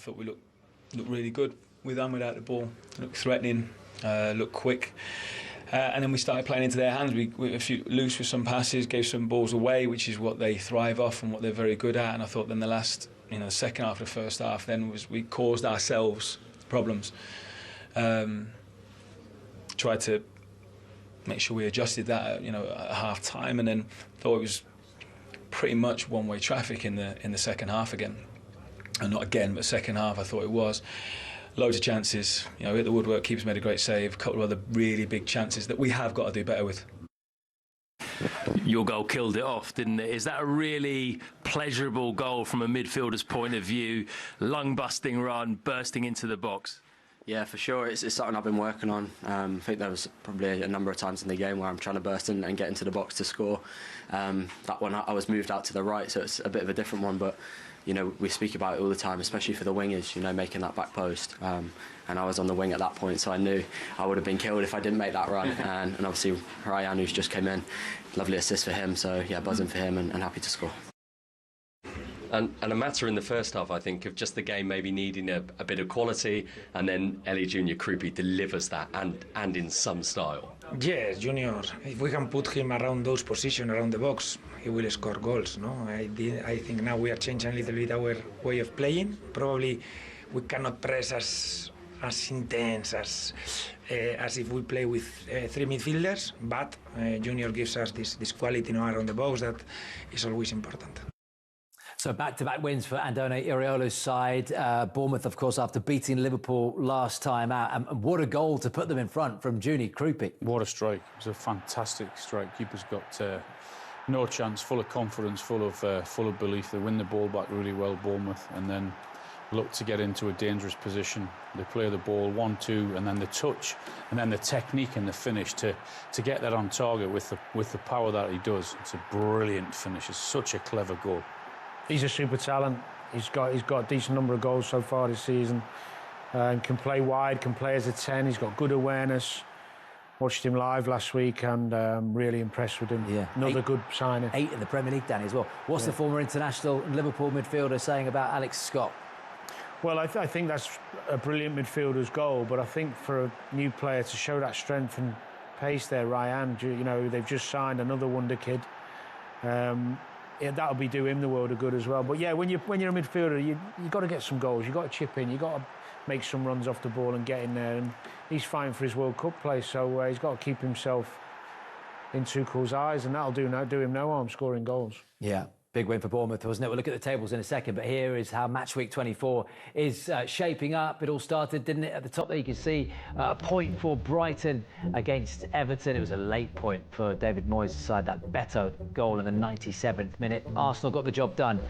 thought we looked really good with and without the ball. Looked threatening, looked quick. And then we started playing into their hands. We were a few loose with some passes, gave some balls away, which is what they thrive off and what they're very good at. And I thought then the second half of the first half then we caused ourselves problems. Tried to make sure we adjusted that, at half time, and then thought it was pretty much one-way traffic in the second half again. And not again, but second half I thought it was. Loads of chances, hit the woodwork, keeper's made a great save, a couple of other really big chances that we have got to do better with. Your goal killed it off, didn't it? Is that a really pleasurable goal from a midfielder's point of view? Lung-busting run, bursting into the box. Yeah, for sure. It's something I've been working on. I think there was probably a number of times in the game where I'm trying to burst in and get into the box to score. That one, I was moved out to the right, so it's a bit of a different one, but we speak about it all the time, especially for the wingers, making that back post. And I was on the wing at that point, so I knew I would have been killed if I didn't make that run. And obviously, Ryan, who's just came in, lovely assist for him. So, yeah, buzzing for him and happy to score. And a matter in the first half, I think, of just the game maybe needing a bit of quality, and then Ellie Junior Krupi delivers that, and in some style. Yes, Junior. If we can put him around those positions, around the box, he will score goals. No, I think now we are changing a little bit our way of playing. Probably we cannot press as intense as if we play with three midfielders, but Junior gives us this quality around the box that is always important. So back-to-back wins for Andoni Iraola's side. Bournemouth, of course, after beating Liverpool last time out. And what a goal to put them in front from Juni Krupi. What a strike. It was a fantastic strike. Keeper's got no chance, full of confidence, full of belief. They win the ball back really well, Bournemouth, and then look to get into a dangerous position. They play the ball 1-2, and then the touch, and then the technique and the finish to get that on target with the power that he does. It's a brilliant finish. It's such a clever goal. He's a super talent. He's got a decent number of goals so far this season. Can play wide, can play as a 10. He's got good awareness. Watched him live last week and really impressed with him. Yeah. Another good signing. 8 in the Premier League, Danny, as well. What's the former international Liverpool midfielder saying about Alex Scott? Well, I think that's a brilliant midfielder's goal, but I think for a new player to show that strength and pace there, Ryan, they've just signed another wonder kid. That'll be do him the world of good as well. But yeah, when you're a midfielder, you got to get some goals. You got to chip in. You got to make some runs off the ball and get in there. And he's fighting for his World Cup place, so he's got to keep himself in Tuchel's eyes, and that'll do him no harm, scoring goals. Yeah. Big win for Bournemouth, wasn't it? We'll look at the tables in a second, but here is how Matchweek 24 is shaping up. It all started, didn't it? At the top there you can see a point for Brighton against Everton. It was a late point for David Moyes' side, that Beto goal in the 97th minute. Arsenal got the job done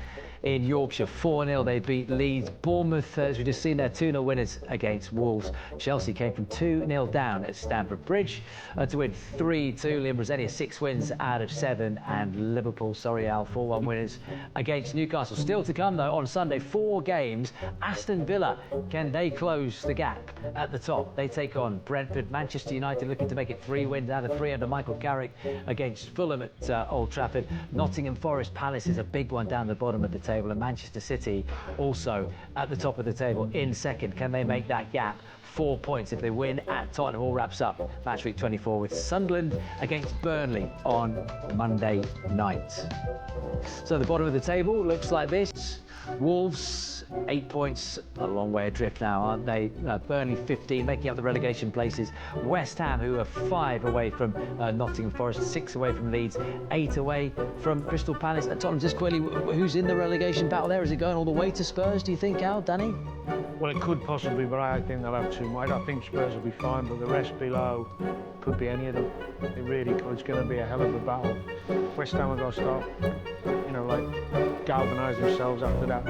in Yorkshire, 4-0. They beat Leeds. Bournemouth, as we've just seen there, 2-0 winners against Wolves. Chelsea came from 2-0 down at Stamford Bridge to win 3-2. Liam Rossetti, 6 wins out of 7. And Liverpool, 4-1 winners against Newcastle. Still to come, though, on Sunday, 4 games. Aston Villa, can they close the gap at the top? They take on Brentford. Manchester United looking to make it 3 wins out of 3 under Michael Carrick against Fulham at Old Trafford. Nottingham Forest Palace is a big one down the bottom of the table, and Manchester City also at the top of the table in second. Can they make that gap 4 points if they win at Tottenham? All wraps up Matchweek 24 with Sunderland against Burnley on Monday night. So the bottom of the table looks like this. Wolves 8 points, a long way adrift now, aren't they? Burnley 15, making up the relegation places. West Ham, who are 5 away from Nottingham Forest, 6 away from Leeds, 8 away from Crystal Palace. At Tottenham, just quickly, who's in the relegation battle there? Is it going all the way to Spurs, do you think, Al, Danny? Well, it could possibly, but I think they'll have too much. I think Spurs will be fine, but the rest below could be any of them. It really could. It's going to be a hell of a battle. West Ham are going to start, galvanise themselves after that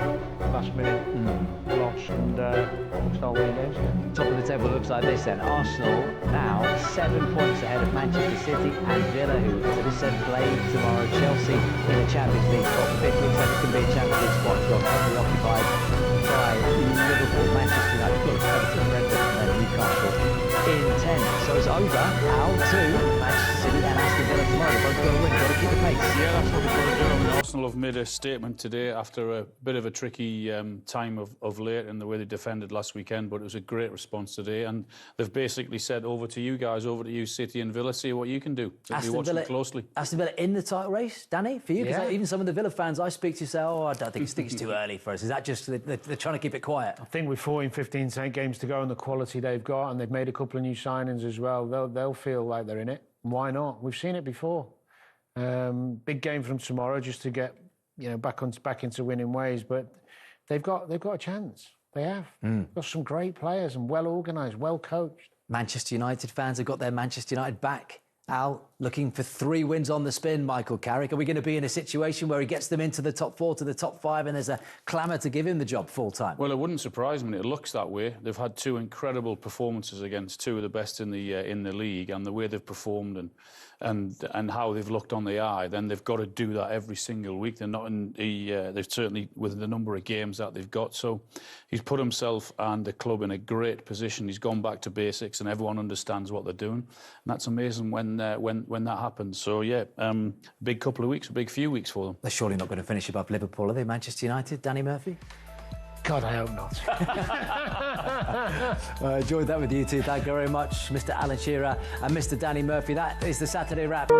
last minute loss and start winning games again. Top of the table looks like this then. Arsenal now 7 points ahead of Manchester City and Villa, who, as I said, play tomorrow. Chelsea in the Champions League top 5. Looks like it's going to be a Champions League spot currently occupied by Liverpool, Manchester United, Everton, Brentford and then Newcastle in 10. So it's over now to Manchester City and Aston Villa tomorrow. Both got to win, got to keep the pace. Yeah, that's what we've got to do. Arsenal have made a statement today after a bit of a tricky time of late in the way they defended last weekend, but it was a great response today, and they've basically said, over to you guys, over to you, City and Villa, see what you can do. They'll be watching closely. Aston Villa in the title race, Danny, for you? Because Yeah. even some of the Villa fans I speak to say, I don't think it's too early for us. Is that just they're trying to keep it quiet? I think with 14, 15 games to go and the quality they've got, and they've made a couple of new signings as well, they'll feel like they're in it. Why not? We've seen it before. Big game from tomorrow just to get back into winning ways, but they've got a chance. They have. Got some great players and well organised, well coached. Manchester United fans have got their Manchester United back. Al, looking for 3 wins on the spin, Michael Carrick. Are we going to be in a situation where he gets them into the top 4 to the top 5 and there's a clamour to give him the job full time? Well, it wouldn't surprise me. It looks that way. They've had 2 incredible performances against 2 of the best in the league, and the way they've performed and how they've looked on the eye, then they've got to do that every single week. They're not in they're certainly with the number of games that they've got. So he's put himself and the club in a great position. He's gone back to basics, and everyone understands what they're doing. And that's amazing when that happens. So yeah, big couple of weeks, a big few weeks for them. They're surely not going to finish above Liverpool, are they, Manchester United? Danny Murphy? God, I hope not. I enjoyed that with you too. Thank you very much, Mr. Alan Shearer and Mr. Danny Murphy. That is the Saturday Wrap.